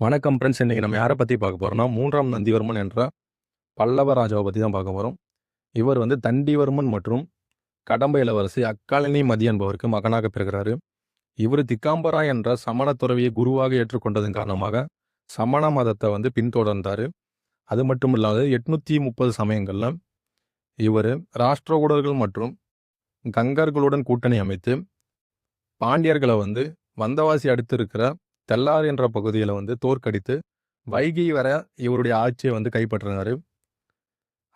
வணக்கம் ஃப்ரெண்ட்ஸ். இன்றைக்கி நம்ம யாரை பற்றி பார்க்க போகிறோம்னா, 3ஆம் நந்திவர்மன் என்ற பல்லவ ராஜாவை பற்றி தான் பார்க்க போகிறோம். இவர் தண்டிவர்மன் மற்றும் கடம்ப இளவரசி அக்காலினி மதி என்பவருக்கு மகனாக பிறகுறாரு. இவர் திக்காம்பரா என்ற சமண துறவியை குருவாக ஏற்றுக்கொண்டதன் காரணமாக சமண மதத்தை பின்தொடர்ந்தார். அது மட்டும் இல்லாது 830 சமயங்களில் இவர் ராஷ்டிரகூடர்கள் மற்றும் கங்கர்களுடன் கூட்டணி அமைத்து பாண்டியர்களை வந்தவாசி அடுத்து இருக்கிற தெல்லார் என்ற பகுதியில் தோற்கடித்து வைகை வர இவருடைய ஆட்சியை கைப்பற்றினார்.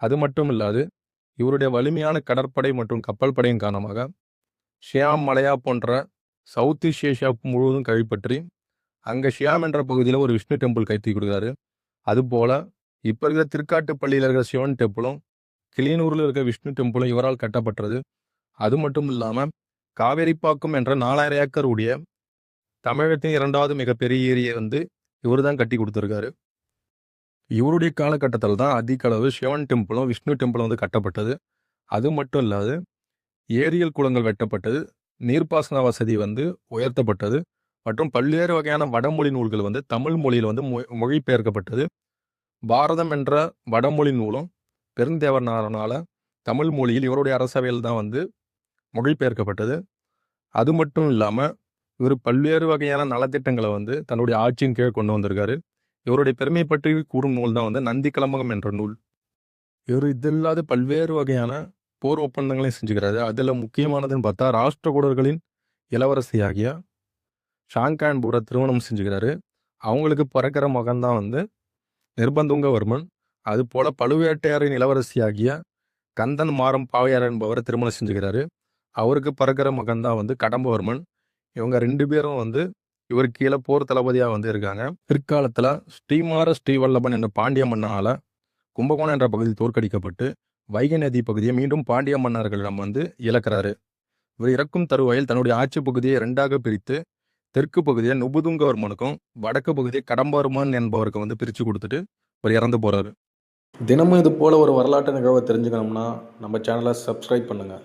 அது மட்டும் இல்லாது இவருடைய வலிமையான கடற்படை மற்றும் கப்பல் படையின் காரணமாக ஷியாம் மலையா போன்ற சவுத் ஈஸ்ட் ஏஷியா முழுவதும் கைப்பற்றி அங்கே ஷியாம் என்ற பகுதியில் ஒரு விஷ்ணு டெம்பிள் கைத்தி கொடுக்குறாரு. அதுபோல் இப்போ இருக்கிற திருக்காட்டுப்பள்ளியில் இருக்கிற சிவன் டெம்பிளும் கிளியனூரில் இருக்கிற விஷ்ணு டெம்பிளும் இவரால் கட்டப்பட்டது. அது மட்டும் இல்லாமல் காவேரிப்பாக்கம் என்ற 4000 ஏக்கர் உடைய தமிழகத்தின் 2வது மிகப்பெரிய ஏரியை இவர் தான் கட்டி கொடுத்துருக்காரு. இவருடைய காலகட்டத்தில் தான் அதிக அளவு சிவன் டெம்பிளும் விஷ்ணு டெம்பிளும் கட்டப்பட்டது. அது மட்டும் இல்லாது ஏரியல் குளங்கள் வெட்டப்பட்டது, நீர்ப்பாசன வசதி உயர்த்தப்பட்டது மற்றும் பல்வேறு வகையான வடமொழி நூல்கள் தமிழ் மொழியில் மொழிபெயர்க்கப்பட்டது. பாரதம் என்ற வடமொழி நூலும் பெருந்தேவனால தமிழ் மொழியில் இவருடைய அரசவையில் தான் மொழிபெயர்க்கப்பட்டது. அது மட்டும் இல்லாமல் இவர் பல்வேறு வகையான நலத்திட்டங்களை தன்னுடைய ஆட்சியின் கீழ் கொண்டு வந்திருக்காரு. இவருடைய பெருமை பற்றி கூறும் நூல் தான் நந்தி கலம்பகம் என்ற நூல். இவர் இதில்லாத பல்வேறு வகையான போர் ஒப்பந்தங்களையும் செஞ்சுக்கிறாரு. அதில் முக்கியமானதுன்னு பார்த்தா ராஷ்டிரகூடர்களின் இளவரசியாகிய ஷாங்கான்பூரை திருமணம் செஞ்சுக்கிறாரு. அவங்களுக்கு பிறக்கிற மகன் தான் நிர்பந்துங்கவர்மன். அது போல பழுவேட்டையாரின் இளவரசியாகிய கந்தன் மாறம் பாவையார் என்பவரை திருமணம் செஞ்சுக்கிறாரு. அவருக்கு பிறக்கிற மகன் தான் கடம்பவர்மன். இவங்க 2 பேரும் இவர் கீழே போர் தளபதியாக இருக்காங்க. பிற்காலத்தில் ஸ்ரீமார ஸ்ரீவல்லபன் என்ற பாண்டிய மன்னனால் கும்பகோணம் என்ற பகுதியில் தோற்கடிக்கப்பட்டு வைகை நதி பகுதியை மீண்டும் பாண்டிய மன்னர்களிடம் இழக்கிறாரு. இவர் இறக்கும் தருவாயில் தன்னுடைய ஆட்சி பகுதியை 2ஆக பிரித்து தெற்கு பகுதியை நுபுதுங்கவர்மனுக்கும் வடக்கு பகுதியை கடம்பவர்மன் என்பவருக்கு பிரித்து கொடுத்துட்டு இவர் இறந்து போகிறாரு. தினமும் இது போல் ஒரு வரலாற்று நிகழ்வை தெரிஞ்சுக்கணும்னா நம்ம சேனலை சப்ஸ்கிரைப் பண்ணுங்கள்.